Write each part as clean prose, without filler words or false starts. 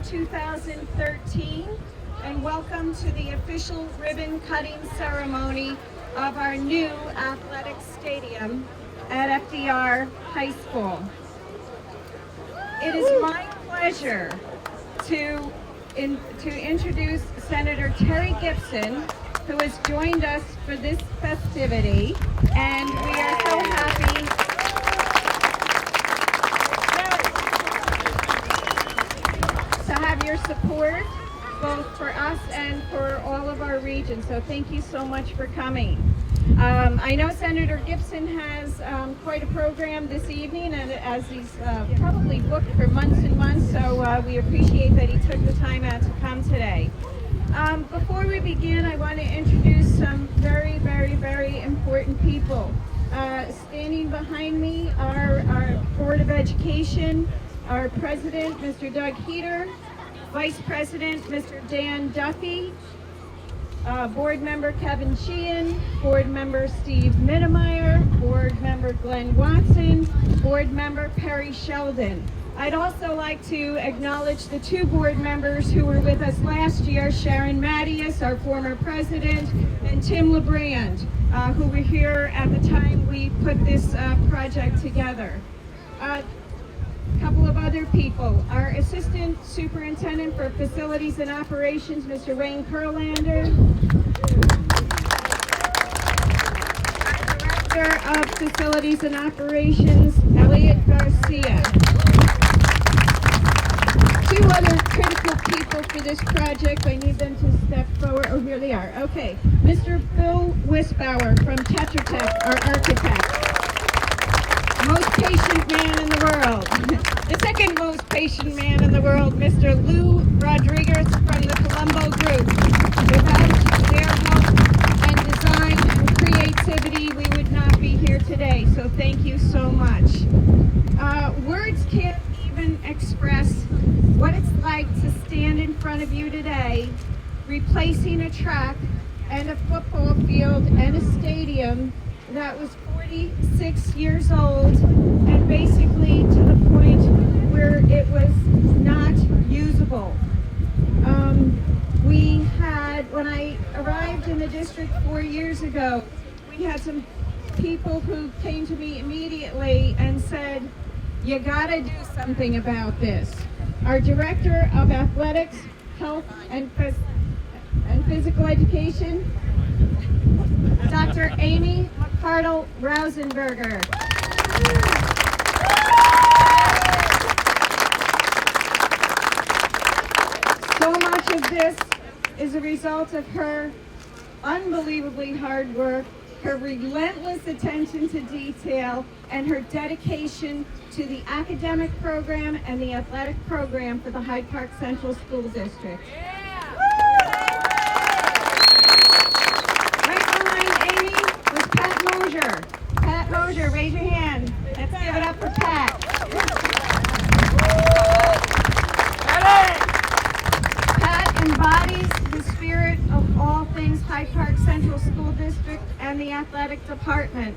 June 2013, and welcome to the official ribbon cutting ceremony of our new athletic stadium at FDR High School. It is my pleasure to introduce Senator Terry Gipson, who has joined us for this festivity, and we are so happy to have your support, both for us and for all of our region. So thank you so much for coming. I know Senator Gipson has quite a program this evening, and as he's probably booked for months and months, so we appreciate that he took the time out to come today. Before we begin, I want to introduce some very, very, very important people. Standing behind me are our Board of Education, our President, Mr. Doug Heater, Vice President, Mr. Dan Duffy, Board Member Kevin Sheehan, Board Member Steve Mittermeier, Board Member Glenn Watson, Board Member Perry Sheldon. I'd also like to acknowledge the two board members who were with us last year, Sharon Mattias, our former president, and Tim LeBrand, who were here at the time we put this project together. A couple of other people, our Assistant Superintendent for Facilities and Operations, Mr. Wayne Kurlander, Director of Facilities and Operations, Elliot Garcia. Two other critical people for this project. I need them to step forward. Oh, here they are. Okay. Mr. Phil Wisbauer from Tetra Tech, our architect. Most patient man in the world. The second most patient man in the world, Mr. Lou Rodriguez from the Colombo Group. Without their help and design and creativity, we would not be here today. So thank you so much. Words can't even express what it's like to stand in front of you today, replacing a track and a football field and a stadium that was 46 years old and basically to the point where it was not usable. We had, when I arrived in the district 4 years ago, we had some people who came to me immediately and said, "You gotta do something about this." Our Director of Athletics, Health, and Physical Education, Dr. Amy McArdle-Rausenberger. So much of this is a result of her unbelievably hard work, her relentless attention to detail, and her dedication to the academic program and the athletic program for the Hyde Park Central School District. Right behind Amy was Pat Mosier. Pat Mosier, raise your hand. Let's give it up for Pat. Pat embodies the spirit of all things Hyde Park Central School District and the athletic department.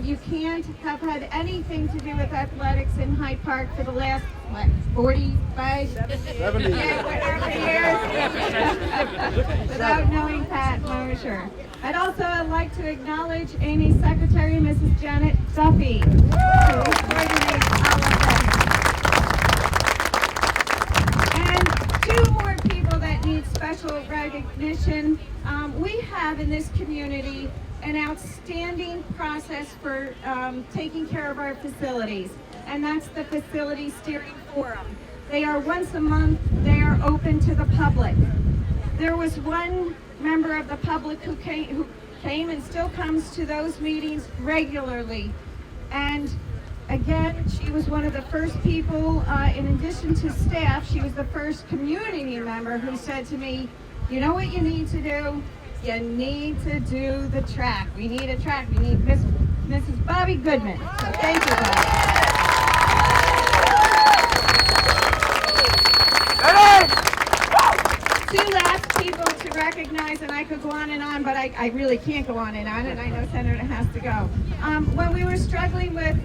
You can't have had anything to do with athletics in Hyde Park for the last, 45? 70 years without knowing Pat Mosier. I'd also like to acknowledge Amy's secretary, Mrs. Janet Duffy, who coordinates all of this. And two more people that need special recognition. We have in this community an outstanding process for taking care of our facilities, and that's the Facility Steering Forum. They are once a month. They are open to the public. There was one member of the public who came and still comes to those meetings regularly, and again, she was one of the first people, in addition to staff, she was the first community member who said to me, "You know what you need to do? You need to do the track. We need a track. We need Mrs. Bobby Goodman." So thank you, Bobby. Two last people to recognize, and I could go on and on, but I really can't go on, and I know Senator has to go. When we were struggling with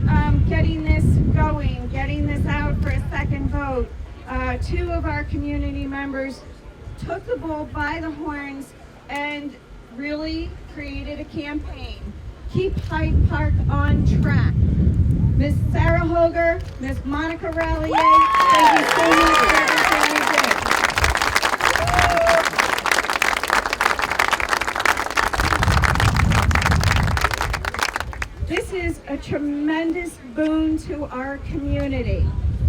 getting this going, getting this out for a second vote, two of our community members took the bull by the horns and really created a campaign. Keep Hyde Park on track. Ms. Sarah Hoger, Ms. Monica Rallier, thank you so much for everything you did. This is a tremendous boon to our community.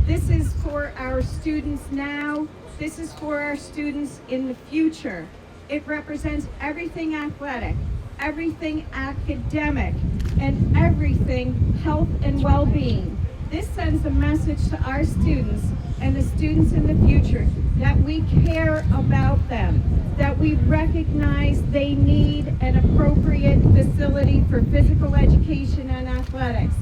This is for our students now. This is for our students in the future. It represents everything athletic, everything academic, and everything health and well-being. This sends a message to our students and the students in the future that we care about them, that we recognize they need an appropriate facility for physical education and athletics.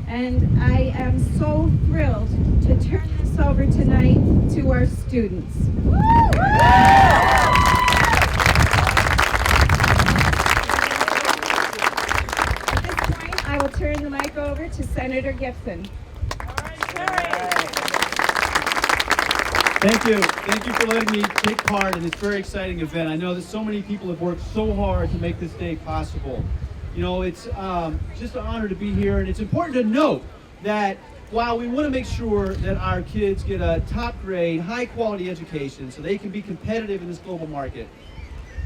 And I am so thrilled to turn this over tonight to our students. At this point, I will turn the mic over to Senator Gipson. Thank you. Thank you for letting me take part in this very exciting event. I know that so many people have worked so hard to make this day possible. You know, it's just an honor to be here, and it's important to note that while we want to make sure that our kids get a top grade, high quality education so they can be competitive in this global market,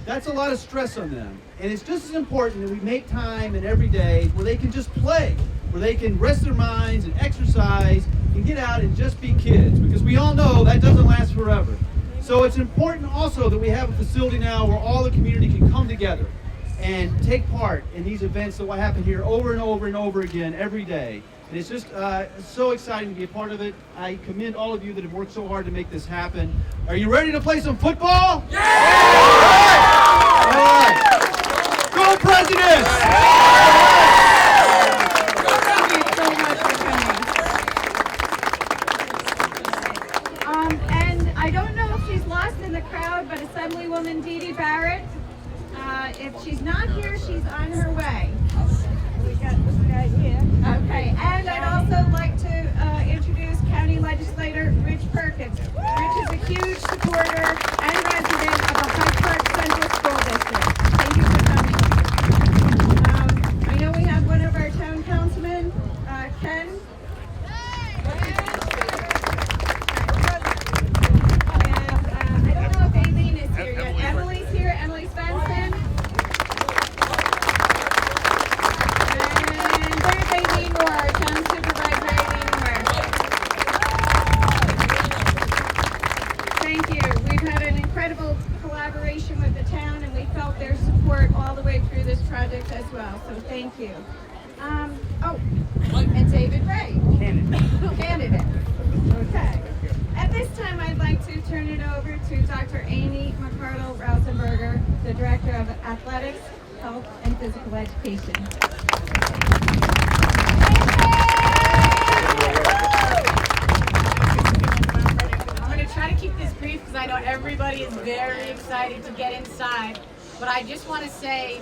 that's a lot of stress on them. And it's just as important that we make time in every day where they can just play, where they can rest their minds and exercise and get out and just be kids, because we all know that doesn't last forever. So it's important also that we have a facility now where all the community can come together and take part in these events that will happen here over and over and over again every day. And it's just so exciting to be a part of it. I commend all of you that have worked so hard to make this happen. Are you ready to play some football? Yeah! All right. Go Presidents! Thank you so much for coming. And I don't know if she's lost in the crowd, but Assemblywoman Dee Dee Barrett, if she's not here, she's on her way. We got this guy here. Okay, and I'd also like to introduce County Legislator Rich Perkins. Rich is a huge supporter and resident of the Hyde Park Central School District. Thank you for coming. I know we have one of our town councilmen, Ken. And I don't know if Aileen is here yet. Emily's here, Emily Svensson. Our town supervisor, Aileen Moore. Thank you. We've had an incredible collaboration with the town, and we felt their support all the way through this project as well. So thank you. And David Ray. Candidate. Okay. At this time, I'd like to turn it over to Dr. Amy McArdle-Rausenberger, the Director of Athletics, Health, and Physical Education. I'm going to try to keep this brief because I know everybody is very excited to get inside. But I just want to say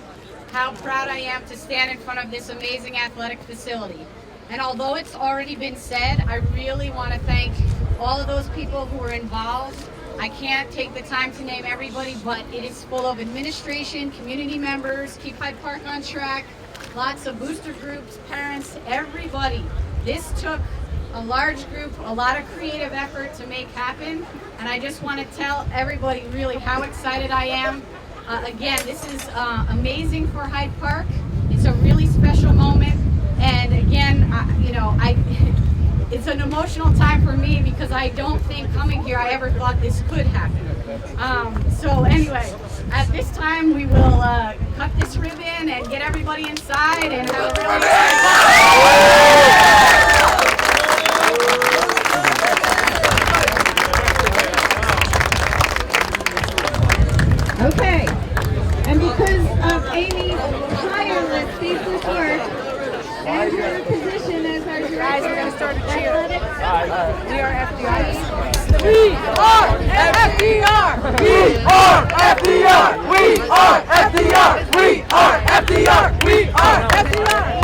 how proud I am to stand in front of this amazing athletic facility. And although it's already been said, I really want to thank all of those people who were involved. I can't take the time to name everybody, but it is full of administration, community members, Keep Hyde Park on Track, lots of booster groups, parents, everybody. This took a large group, a lot of creative effort to make happen, and I just want to tell everybody really how excited I am. Again, this is amazing for Hyde Park. It's a really special moment, and again, it's an emotional time for me because I don't think coming here I ever thought this could happen. So anyway, at this time we will cut this ribbon and get everybody inside and have a really Okay, and because of Amy's tireless ceaseless work and her position as our director of athletics, We are FDR. We are FDR. We are FDR. We are FDR. We are FDR. We are FDR.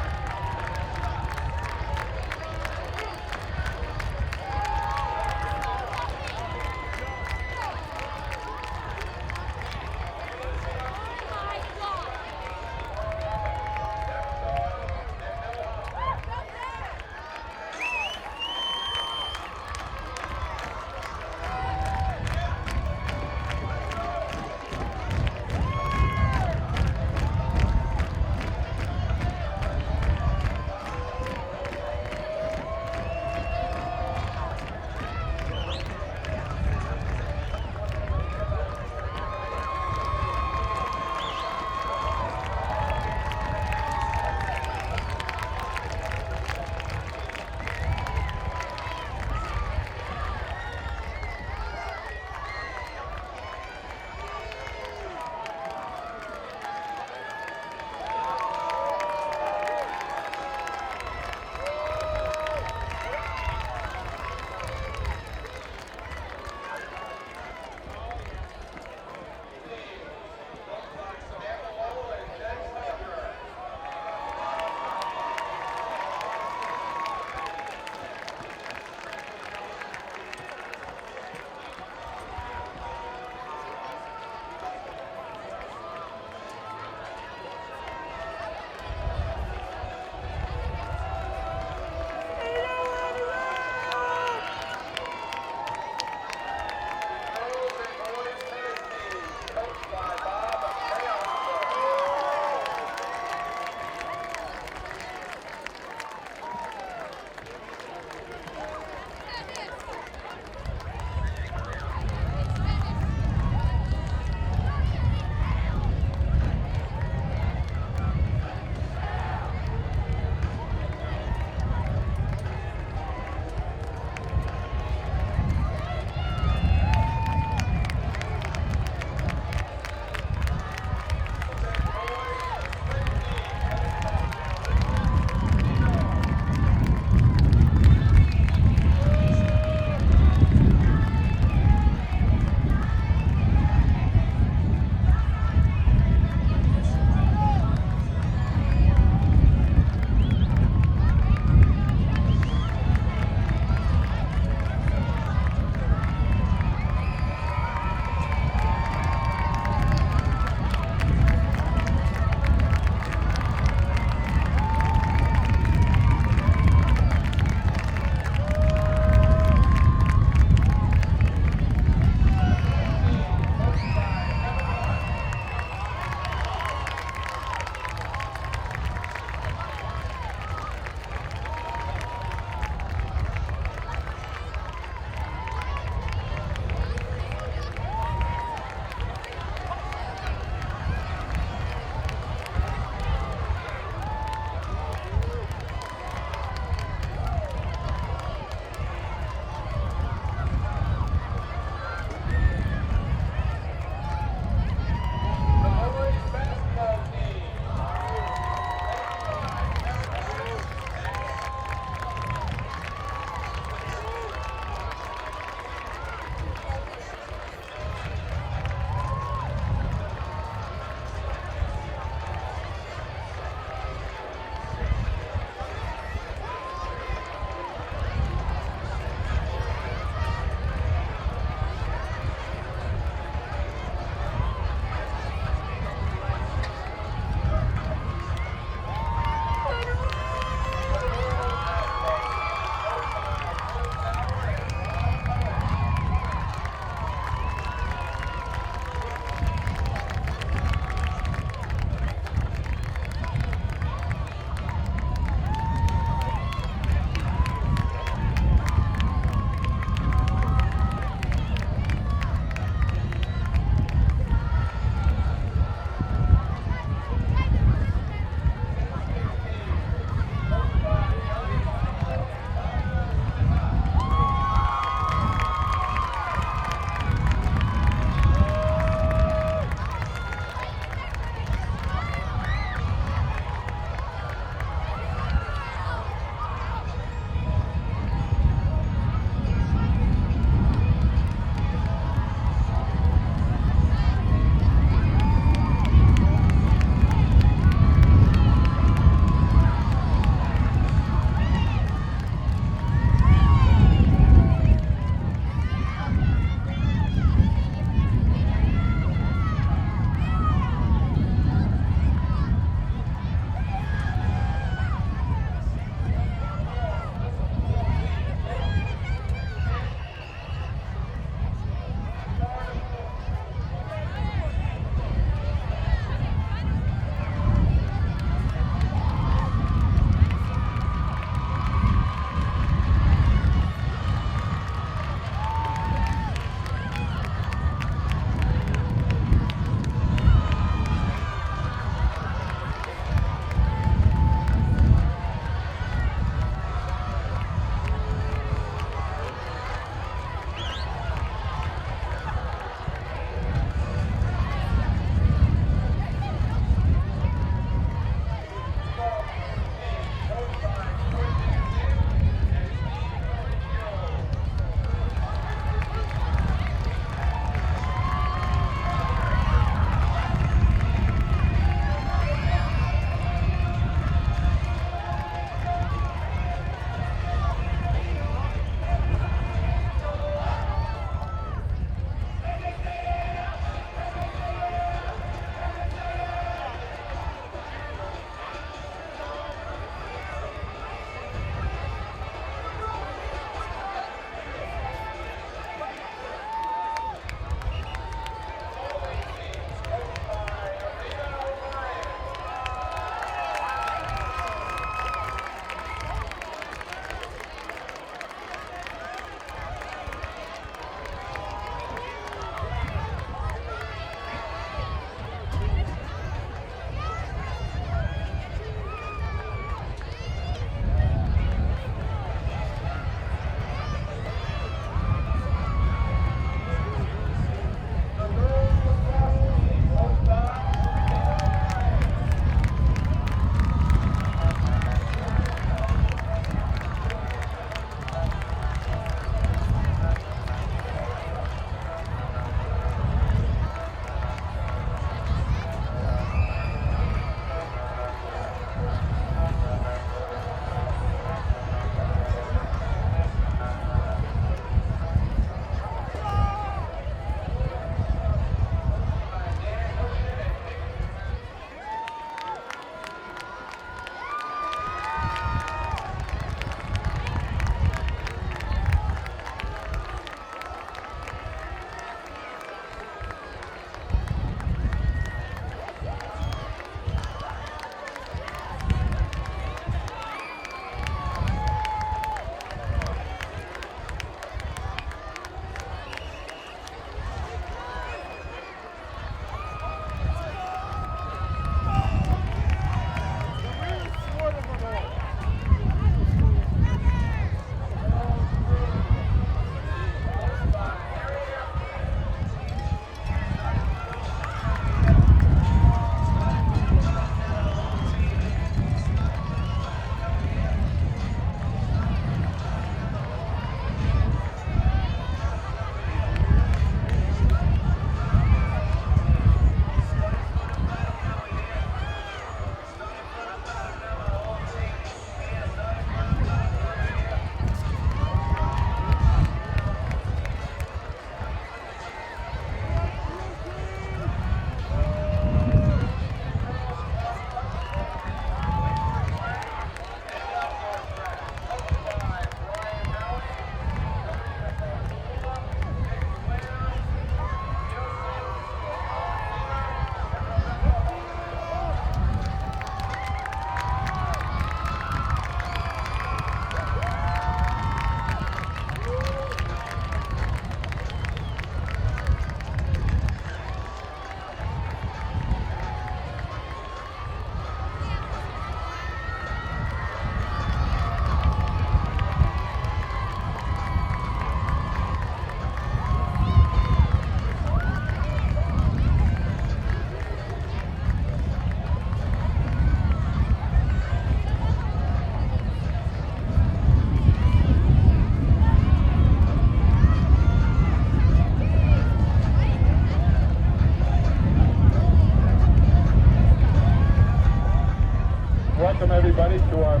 welcome everybody to our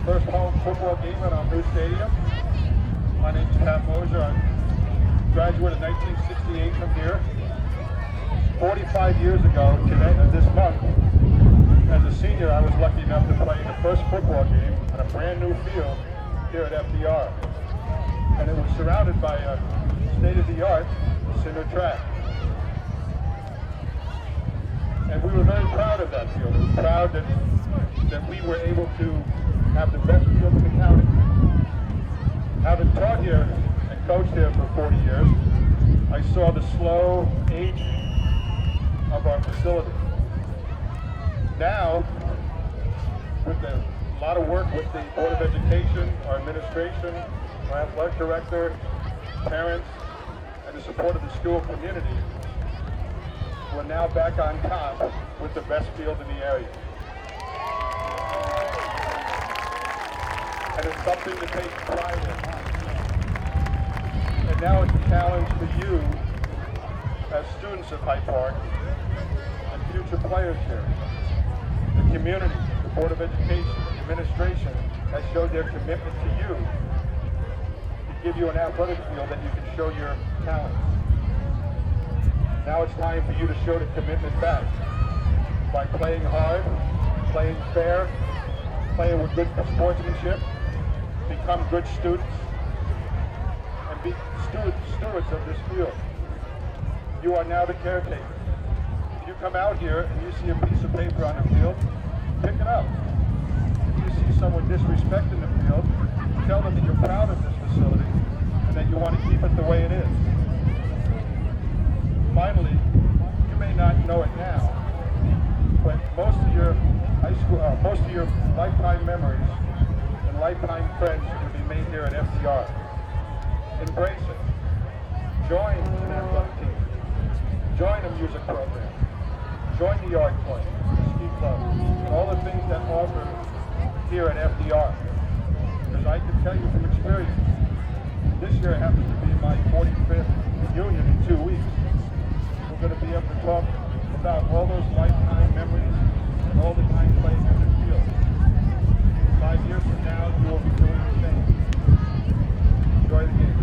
first home football game at our new stadium. My name is Pep Mosier. I graduated in 1968 from here. 45 years ago, today, this month, as a senior, I was lucky enough to play the first football game on a brand new field here at FDR. And it was surrounded by a state-of-the-art cinder track. And we were very proud of that field. We were proud that we were able to have the best field in the county. Having taught here and coached here for 40 years, I saw the slow aging of our facility. Now, with a lot of work with the Board of Education, our administration, our athletic director, parents, and the support of the school community, we're now back on top with the best field in the area. And it's something to take pride in. And now it's a challenge for you as students of Hyde Park and future players here. The community, the Board of Education, the administration has showed their commitment to you to give you an athletic field that you can show your talents. Now it's time for you to show the commitment back by playing hard, playing fair, playing with good sportsmanship, become good students, and be stewards of this field. You are now the caretakers. If you come out here and you see a piece of paper on the field, pick it up. If you see someone disrespecting the field, tell them that you're proud of this facility and that you want to keep it the way it is. Finally, you may not know it now, but most of your lifetime memories and lifetime friends will be made here at FDR. Embrace it. Join an athletic team. Join a music program. Join the art club, the ski club, and all the things that offer here at FDR. Because I can tell you from experience, this year happens to be my 45th reunion in 2 weeks. We're going to be able to talk about all those lifetime memories and all the time playing in the field. 5 years from now, you will be doing the same. Enjoy the game.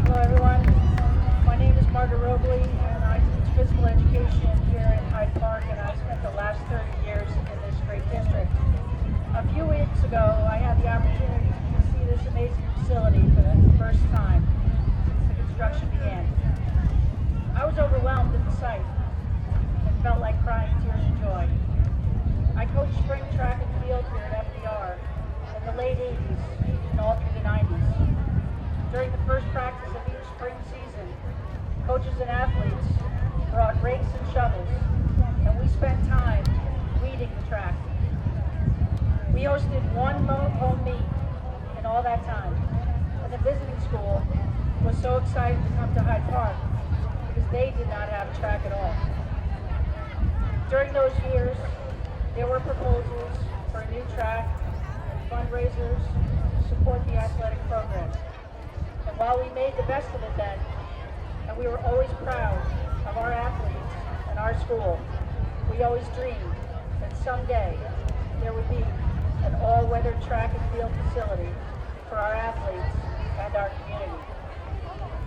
Hello everyone, my name is Margaret Robelee and I teach physical education here in Hyde Park, and I've spent the last 30 years in this great district. A few weeks ago, I had the opportunity to see this amazing facility for the first time since the construction began. I was overwhelmed at the sight and felt like crying tears of joy. I coached spring track and field here at FDR in the late 80s and all through the 90s. During the first practice of each spring season, coaches and athletes brought rakes and shovels, and we spent time weeding the track. We hosted one home meet in all that time, and the visiting school was so excited to come to Hyde Park because they did not have a track at all. During those years, there were proposals for a new track and fundraisers to support the athletic program. And while we made the best of it then, and we were always proud of our athletes and our school, we always dreamed that someday there would be an all-weather track and field facility for our athletes and our community.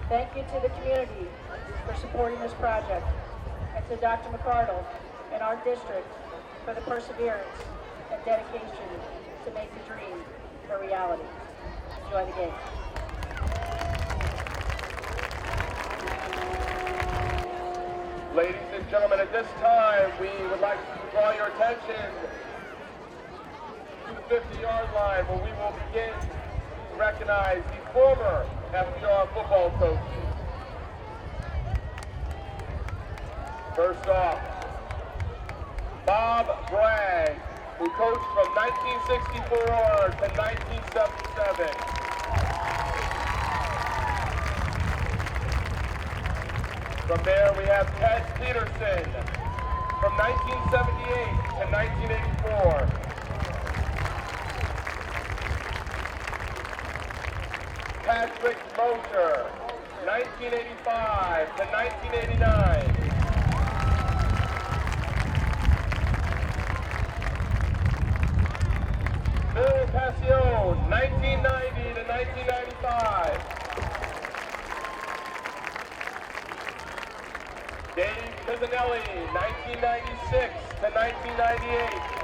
Thank you to the community for supporting this project, and to Dr. McArdle and our district for the perseverance and dedication to make the dream a reality. Enjoy the game. Ladies and gentlemen, at this time, we would like to draw your attention to the 50-yard line, where we will begin to recognize the former FDR football coaches. First off, Bob Bragg, who coached from 1964 to 1977. From there, we have Ted Peterson, from 1978 to 1984. Patrick Mosier, 1985 to 1989. Bill Passion, 1990 to 1995. Dave Pisanelli, 1996 to 1998.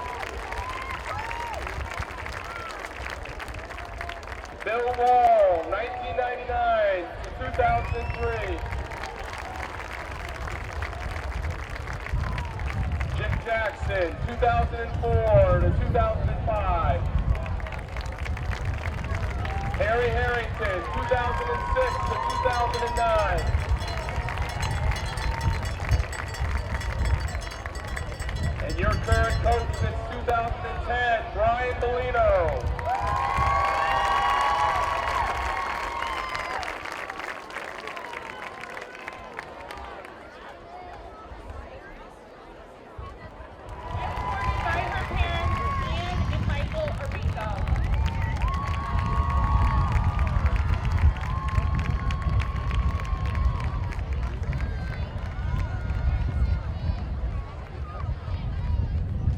Bill Wall, 1999 to 2003. Jim Jackson, 2004 to 2005. Harry Harrington, 2006 to 2009. And your current coach since 2010, Brian Bellino.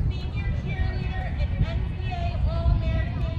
Senior cheerleader and NCAA All-American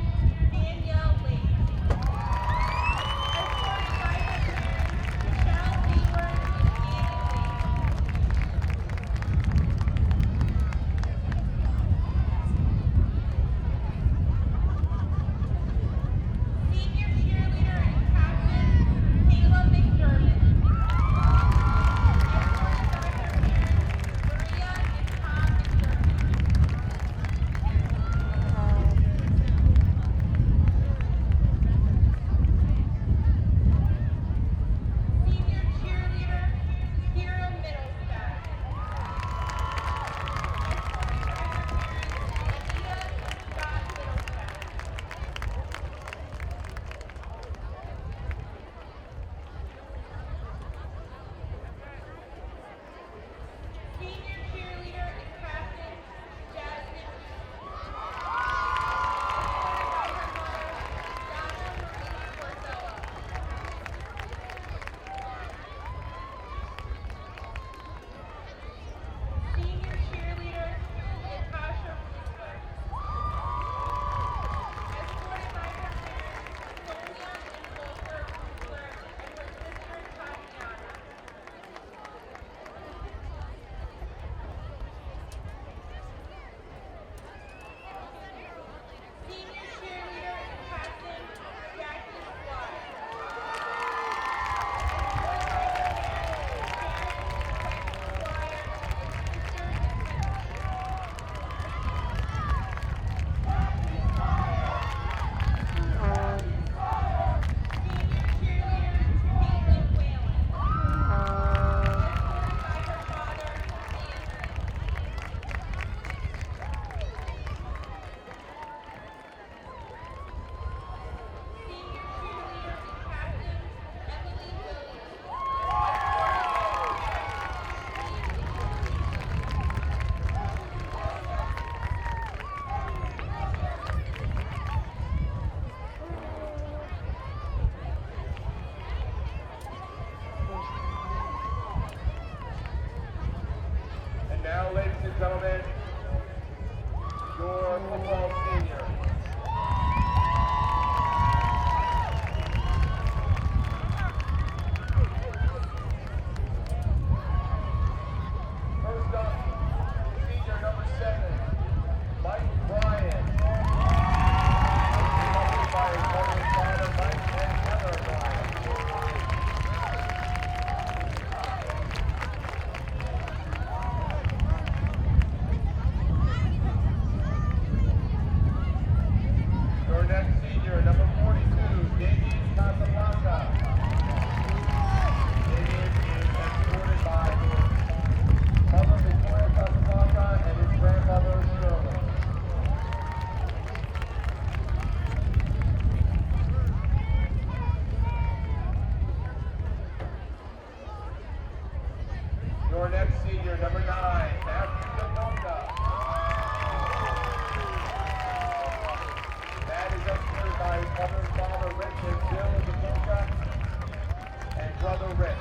brother Rick.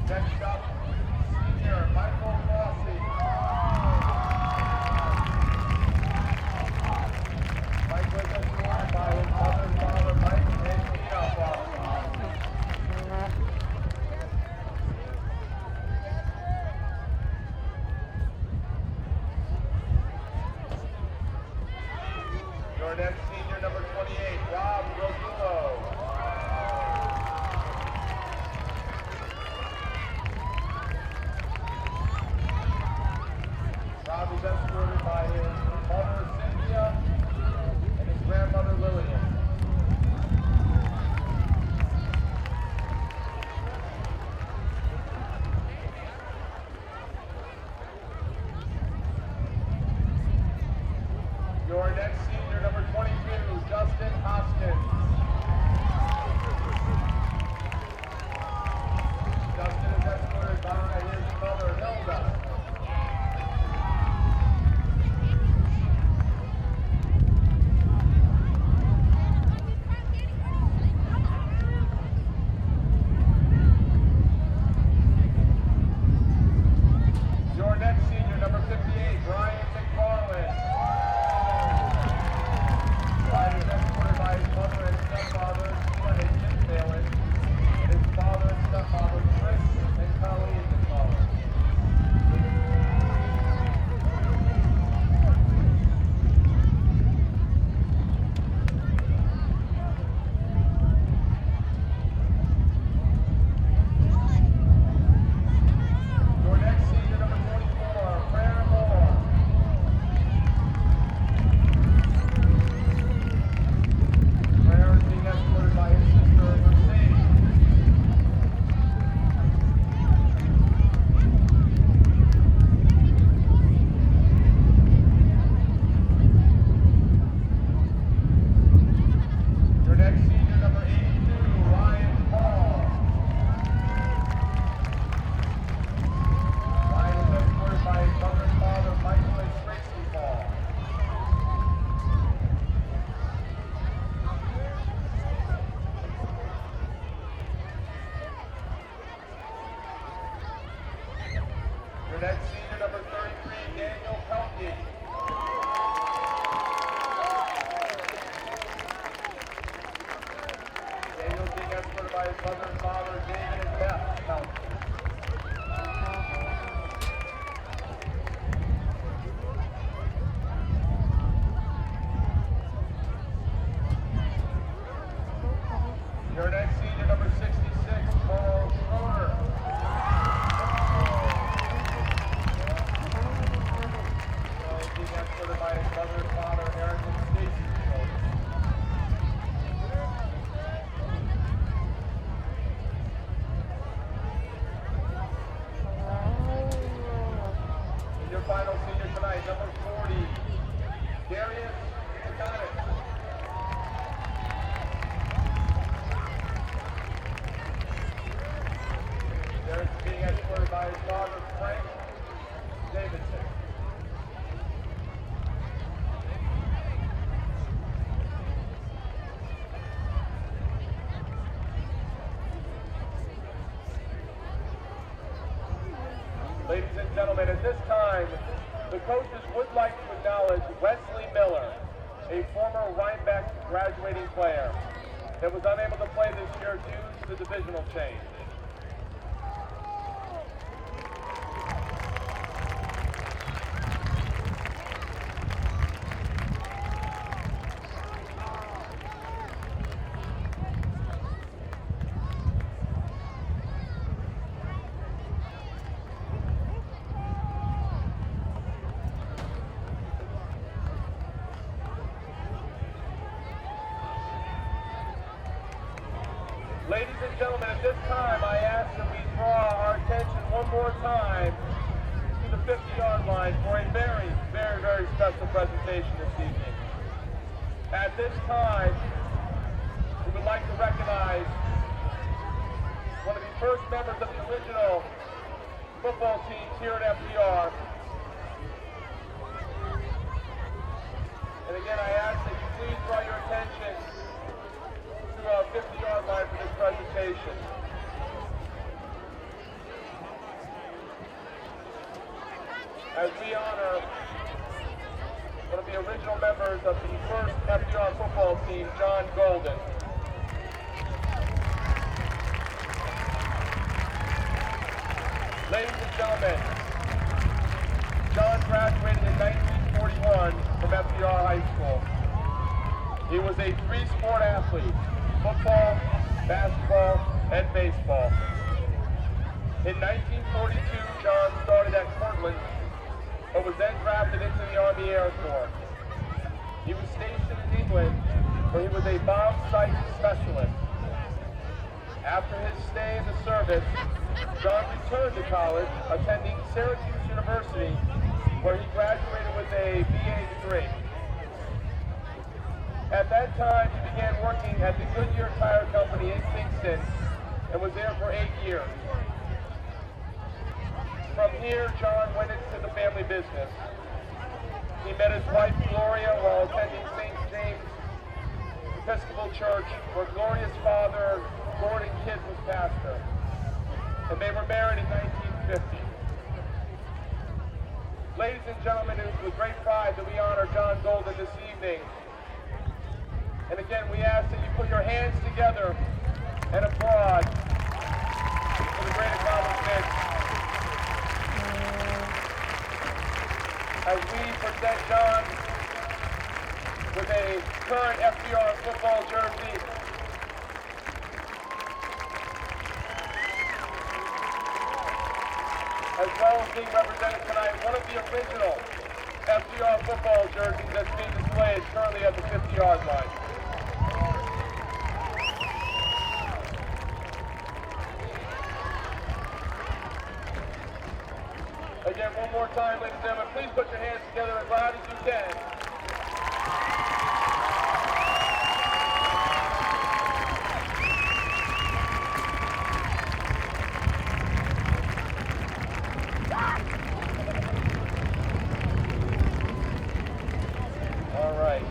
Next up, senior Michael Fossey. Mike was escorted by his mother and father, Mike and Tina Fossey. Your next senior, number 28, Rob Rosulo. Rob is escorted by his mother, Cynthia, and his grandmother, Lillian. Your next senior, number 22, Justin Hoskins. Justin is escorted by his mother, Hilda. Your next senior, number 58, Brian McFarland. Brian is escorted by his mother and stepfather, Sheila and Jim Phelan, and his father and stepmother, Chris and Colleen McFarland. Your next senior, number 24, Claire Moore. Claire is being escorted by his sister, Mercedes. Your next senior, number 82, Ryan Paul. Ryan is escorted by his mother and father, Michael and Tracy Paul. Your next senior, number 33, Daniel Pelkey. Daniel's being escorted by his mother and father, David and Beth Pelkey. Your next senior, number 66, Paul Schroeder. Paul is being escorted by his mother and father, Eric and Stacy Schroeder. And your final senior tonight, number 40, Darius Adonis. Darius is being escorted by his father, Frank Davidson. Ladies and gentlemen, at this time, the coaches would like to acknowledge Wesley Miller, a former Rhinebeck graduating player that was unable to play this year due to the divisional change. Ladies and gentlemen, at this time, I ask that we draw our attention one more time to the 50-yard line for a very, very, very special presentation this evening. At this time, we would like to recognize football teams here at FDR. And again, I ask that you please draw your attention to our 50-yard line for this presentation. As we honor one of the original members of the first FDR football team, John Golden. Ladies and gentlemen, John graduated in 1941 from FDR High School. He was a three-sport athlete: football, basketball, and baseball. In 1942, John started at Cortland, but was then drafted into the Army Air Corps. He was stationed in England, where he was a bomb site specialist. After his stay in the service, John returned to college, attending Syracuse University, where he graduated with a BA degree. At that time, he began working at the Goodyear Tire Company in Kingston and was there for 8 years. From here, John went into the family business. He met his wife, Gloria, while attending St. James Episcopal Church, where Gloria's father, Gordon Kidd, was pastor. And they were married in 1950. Ladies and gentlemen, it is with great pride that we honor John Golden this evening. And again, we ask that you put your hands together and applaud for the great accomplishment as we present John with a current FDR football jersey. As well as being represented tonight, one of the original FDR football jerseys that's being displayed currently at the 50-yard line. Again, one more time, ladies and gentlemen, please put your hands together as loud as you can. All right.